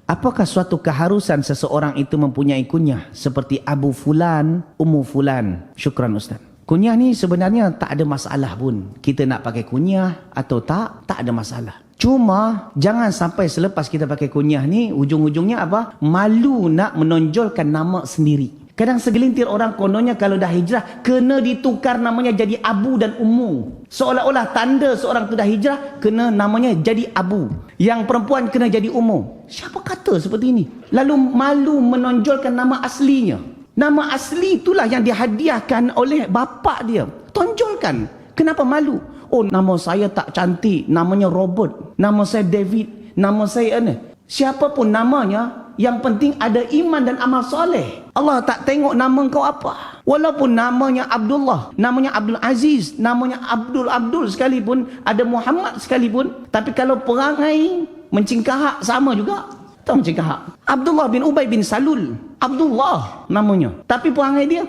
Apakah suatu keharusan seseorang itu mempunyai kunyah seperti Abu Fulan, Ummu Fulan? Syukran Ustaz. Kunyah ni sebenarnya tak ada masalah pun. Kita nak pakai kunyah atau tak ada masalah. Cuma jangan sampai selepas kita pakai kunyah ni ujung-ujungnya apa? Malu nak menonjolkan nama sendiri. Kadang segelintir orang kononnya kalau dah hijrah kena ditukar namanya jadi Abu dan Ummu. Seolah-olah tanda seorang tu dah hijrah kena namanya jadi Abu. Yang perempuan kena jadi Ummu. Siapa kata seperti ini? Lalu malu menonjolkan nama aslinya. Nama asli itulah yang dihadiahkan oleh bapa dia. Tonjolkan. Kenapa malu? Oh, nama saya tak cantik. Namanya Robert. Nama saya David. Nama saya ni. Siapa pun namanya, yang penting ada iman dan amal soleh. Allah tak tengok nama kau apa. Walaupun namanya Abdullah, namanya Abdul Aziz, namanya Abdul sekalipun, ada Muhammad sekalipun. Tapi kalau perangai mencingkahak sama juga. Tahu mencingkahak? Abdullah bin Ubay bin Salul. Abdullah namanya. Tapi perangai dia,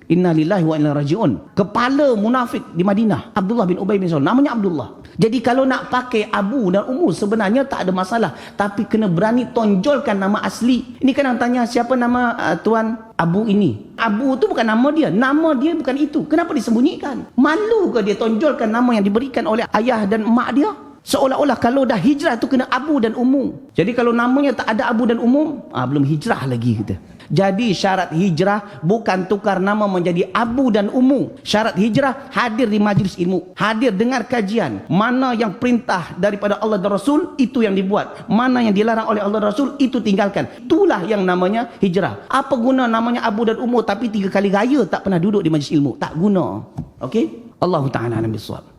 inna lillahi wa inna raji'un. Kepala munafik di Madinah. Abdullah bin Ubay bin Salul. Namanya Abdullah. Jadi kalau nak pakai Abu dan Ummu sebenarnya tak ada masalah. Tapi kena berani tonjolkan nama asli. Ini kadang tanya siapa nama tuan Abu ini. Abu tu bukan nama dia. Nama dia bukan itu. Kenapa disembunyikan? Malu ke dia tonjolkan nama yang diberikan oleh ayah dan mak dia? Seolah-olah kalau dah hijrah tu kena Abu dan Ummu. Jadi kalau namanya tak ada Abu dan Ummu, belum hijrah lagi kita. Jadi syarat hijrah bukan tukar nama menjadi Abu dan Ummu. Syarat hijrah hadir di majlis ilmu, hadir dengar kajian. Mana yang perintah daripada Allah dan Rasul, itu yang dibuat. Mana yang dilarang oleh Allah dan Rasul, itu tinggalkan. Itulah yang namanya hijrah. Apa guna namanya Abu dan Ummu tapi 3 kali raya tak pernah duduk di majlis ilmu? Tak guna. Okey? Allahu ta'ala alam bisawab.